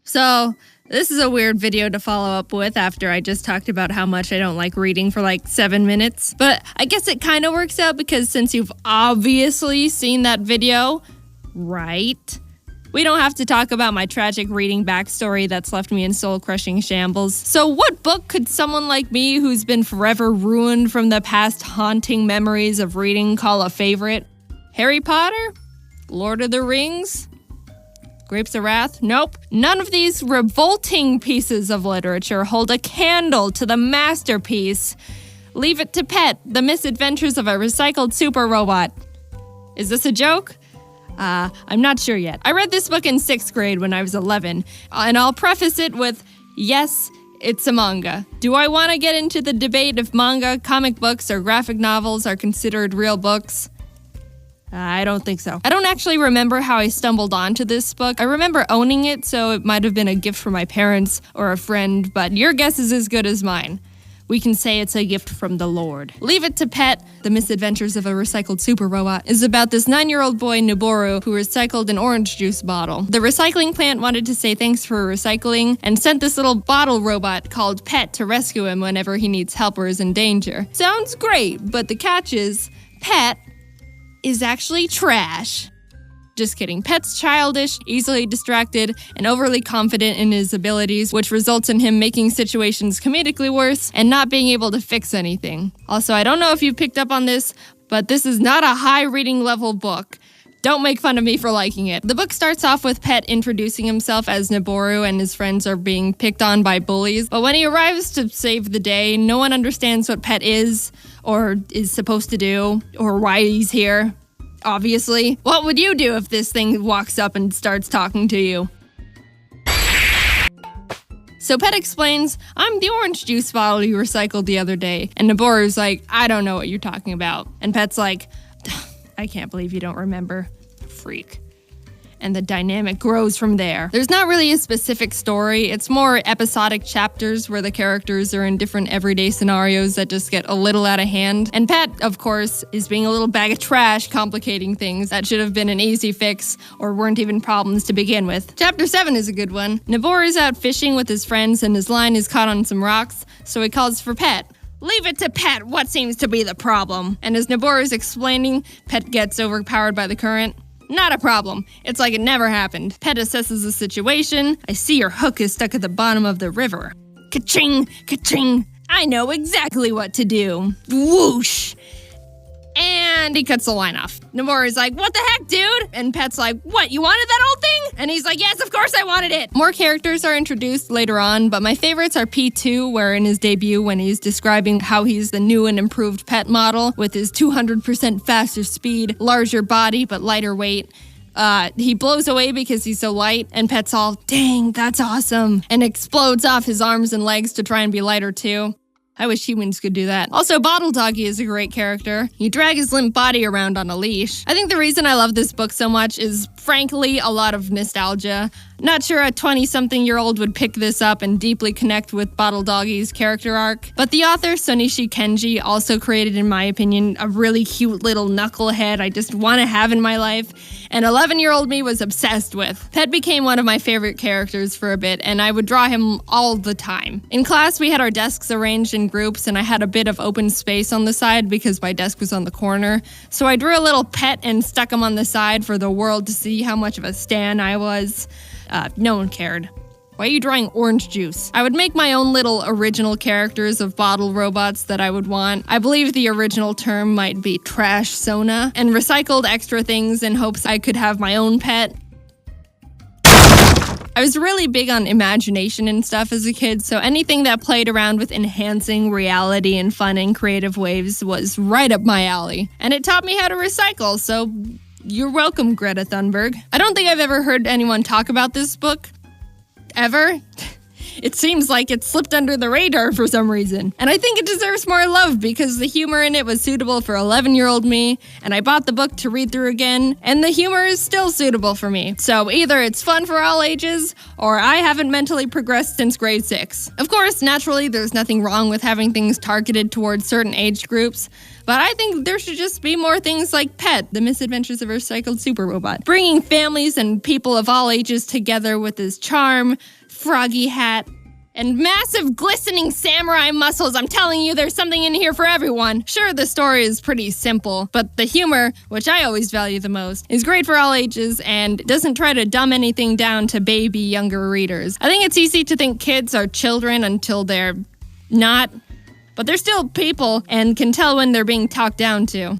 So, this is a weird video to follow up with after I just talked about how much I don't like reading for like 7 minutes. But I guess it kind of works out because since you've obviously seen that video, right? We don't have to talk about my tragic reading backstory that's left me in soul-crushing shambles. So what book could someone like me who's been forever ruined from the past haunting memories of reading call a favorite? Harry Potter? Lord of the Rings? Grapes of Wrath? Nope. None of these revolting pieces of literature hold a candle to the masterpiece. Leave It to Pet, The Misadventures of a Recycled Super Robot. Is this a joke? I'm not sure yet. I read this book in 6th grade when I was 11, and I'll preface it with, yes, it's a manga. Do I want to get into the debate if manga, comic books, or graphic novels are considered real books? I don't think so. I don't actually remember how I stumbled onto this book. I remember owning it, so it might have been a gift from my parents or a friend, but your guess is as good as mine. We can say it's a gift from the Lord. Leave It to Pet, The Misadventures of a Recycled Super Robot, is about this 9-year-old boy, Noboru, who recycled an orange juice bottle. The recycling plant wanted to say thanks for recycling and sent this little bottle robot called Pet to rescue him whenever he needs help or is in danger. Sounds great, but the catch is, Pet is actually trash. Just kidding. Pet's childish, easily distracted, and overly confident in his abilities, which results in him making situations comedically worse and not being able to fix anything. Also, I don't know if you picked up on this, but this is not a high reading level book. Don't make fun of me for liking it. The book starts off with Pet introducing himself as Noboru and his friends are being picked on by bullies, but when he arrives to save the day, no one understands what Pet is, or is supposed to do, or why he's here. Obviously. What would you do if this thing walks up and starts talking to you? So Pet explains, I'm the orange juice bottle you recycled the other day. And Noboru's like, I don't know what you're talking about. And Pet's like, I can't believe you don't remember. Freak. And the dynamic grows from there. There's not really a specific story. It's more episodic chapters where the characters are in different everyday scenarios that just get a little out of hand. And Pet, of course, is being a little bag of trash, complicating things that should have been an easy fix or weren't even problems to begin with. Chapter 7 is a good one. Noboru's out fishing with his friends and his line is caught on some rocks, so he calls for Pet. Leave it to Pet, what seems to be the problem? And as Noboru's explaining, Pet gets overpowered by the current. Not a problem. It's like it never happened. Pet assesses the situation. I see your hook is stuck at the bottom of the river. Ka-ching! Ka-ching! I know exactly what to do. Whoosh! And he cuts the line off. Noboru's like, what the heck, dude? And Pet's like, what, you wanted that old thing? And he's like, yes, of course I wanted it. More characters are introduced later on, but my favorites are P2, where in his debut, when he's describing how he's the new and improved Pet model with his 200% faster speed, larger body, but lighter weight. He blows away because he's so light, and Pet's all, dang, that's awesome, and explodes off his arms and legs to try and be lighter too. I wish humans could do that. Also, Bottle Doggy is a great character. You drag his limp body around on a leash. I think the reason I love this book so much is, frankly, a lot of nostalgia. Not sure a 20-something-year-old would pick this up and deeply connect with Bottle Doggy's character arc. But the author, Sonishi Kenji, also created, in my opinion, a really cute little knucklehead I just want to have in my life, and 11-year-old me was obsessed with. Pet became one of my favorite characters for a bit, and I would draw him all the time. In class, we had our desks arranged in groups, and I had a bit of open space on the side because my desk was on the corner. So I drew a little Pet and stuck him on the side for the world to see how much of a stan I was. No one cared. Why are you drawing orange juice? I would make my own little original characters of bottle robots that I would want. I believe the original term might be trash Sona, and recycled extra things in hopes I could have my own pet. I was really big on imagination and stuff as a kid, so anything that played around with enhancing reality in fun and creative ways was right up my alley. And it taught me how to recycle, so you're welcome, Greta Thunberg. I don't think I've ever heard anyone talk about this book. Ever? It seems like it slipped under the radar for some reason. And I think it deserves more love because the humor in it was suitable for 11-year-old me, and I bought the book to read through again, and the humor is still suitable for me. So either it's fun for all ages, or I haven't mentally progressed since grade 6. Of course, naturally, there's nothing wrong with having things targeted towards certain age groups, But I think there should just be more things like Pet, The Misadventures of a Recycled Super Robot, bringing families and people of all ages together with his charm, froggy hat, and massive glistening samurai muscles. I'm telling you, there's something in here for everyone. Sure, the story is pretty simple, but the humor, which I always value the most, is great for all ages and doesn't try to dumb anything down to baby younger readers. I think it's easy to think kids are children until they're not, but they're still people and can tell when they're being talked down to.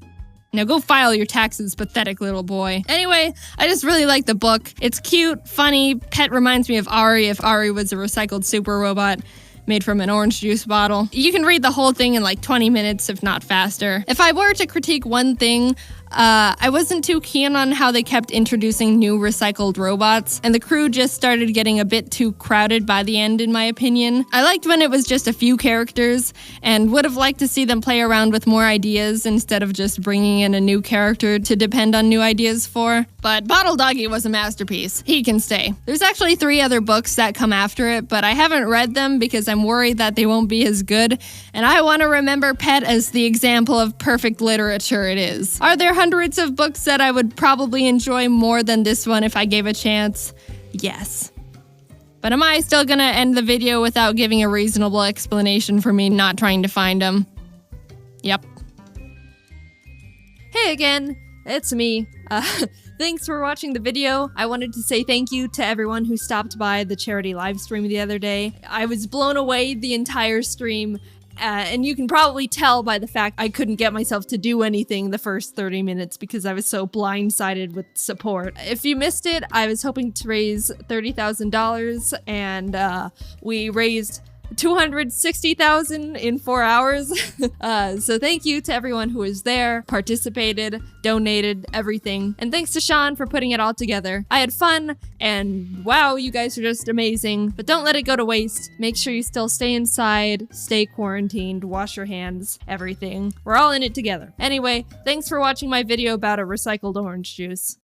Now go file your taxes, pathetic little boy. Anyway, I just really like the book. It's cute, funny. Pet reminds me of Ari if Ari was a recycled super robot made from an orange juice bottle. You can read the whole thing in like 20 minutes, if not faster. If I were to critique one thing, I wasn't too keen on how they kept introducing new recycled robots, and the crew just started getting a bit too crowded by the end, in my opinion. I liked when it was just a few characters, and would have liked to see them play around with more ideas instead of just bringing in a new character to depend on new ideas for. But Bottle Doggy was a masterpiece. He can stay. There's actually 3 other books that come after it, but I haven't read them because I'm worried that they won't be as good, and I want to remember Pet as the example of perfect literature it is. Are there hundreds of books that I would probably enjoy more than this one if I gave a chance? Yes. But am I still gonna end the video without giving a reasonable explanation for me not trying to find them? Yep. Hey again, it's me. Thanks for watching the video. I wanted to say thank you to everyone who stopped by the charity live stream the other day. I was blown away the entire stream. And you can probably tell by the fact I couldn't get myself to do anything the first 30 minutes because I was so blindsided with support. If you missed it, I was hoping to raise $30,000 and we raised $260,000 in 4 hours. So thank you to everyone who was there, participated, donated, everything. And thanks to Sean for putting it all together. I had fun, and wow, you guys are just amazing. But don't let it go to waste. Make sure you still stay inside, stay quarantined, wash your hands, everything. We're all in it together. Anyway, thanks for watching my video about a recycled orange juice.